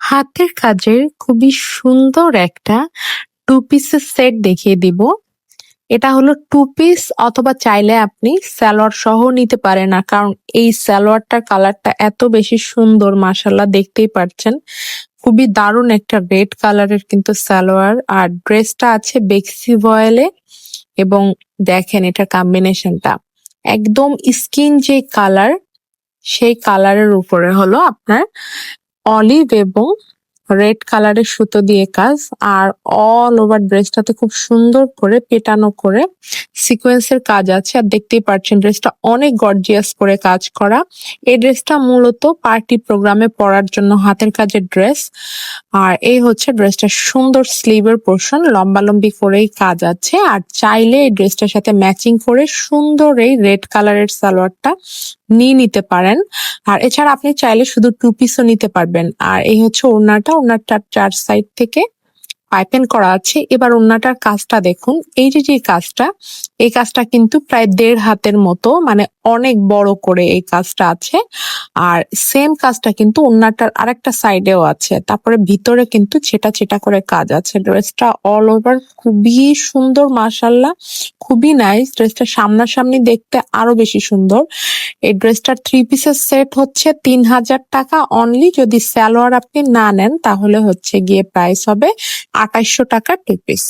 হাতের কাজের খুবই সুন্দর একটা টু পিসের সেট দেখিয়ে দিব। এটা হলো টু পিস অথবা চাইলে আপনি সালোয়ার সহ নিতে পারেন না, কারণ এই সালোয়ারটার কালারটা এত বেশি সুন্দর, মাশাআল্লাহ দেখতেই পাচ্ছেন। খুবই দারুণ একটা রেড কালারের কিন্তু সালোয়ার, আর ড্রেসটা আছে বেক্সি ভয়েলে। এবং দেখেন এটার কম্বিনেশনটা একদম স্কিন যে কালার, সেই কালারের উপরে হলো আপনার অলিভ এবং রেড কালারের সুতো দিয়ে কাজ। আর অল ওভার ড্রেসটাতে খুব সুন্দর করে পেটানো করে সিকোয়েন্সের কাজ আছে। আর দেখতেই পাচ্ছেন ড্রেসটা অনেক গর্জিয়াস করে কাজ করা। এই ড্রেসটা মূলত পার্টি প্রোগ্রামে পরার জন্য হাতের কাজের ড্রেস। আর এই হচ্ছে ড্রেসটার সুন্দর স্লিভের পোর্শন, লম্বালম্বি করেই কাজ আছে। আর চাইলে এই ড্রেসটার সাথে ম্যাচিং করে সুন্দর এই রেড কালারের সালোয়ারটা নিয়ে নিতে পারেন। আর এছাড়া আপনি চাইলে শুধু টু পিসও নিতে পারবেন। আর এই হচ্ছে ওড়নাটা, ওড়নাটার চার সাইড থেকে পাইপিং করা আছে। এবার ওড়নাটার কাজটা দেখুন, এই যে কাজটা, এই কাজটা কিন্তু প্রায় ১.৫ হাতের মতো, মানে অনেক বড় করে এই কাজটা আছে। আর সেম কাজটা কিন্তু ওড়নাটার আরেকটা সাইডেও আছে। তারপরে ভিতরে কিন্তু ছেটা ছেটা করে কাজ আছে। ড্রেসটা অল ওভার খুবই সুন্দর, মাশাআল্লাহ খুবই নাইস। ড্রেসটা সামনাসামনি দেখতে আরো বেশি সুন্দর। এই ড্রেসটার থ্রি পিসের সেট হচ্ছে ৩,০০০ টাকা অনলি। যদি সালোয়ার আপনি না নেন তাহলে হচ্ছে গিয়ে প্রাইস হবে ২৮০০ টাকা টু পিস।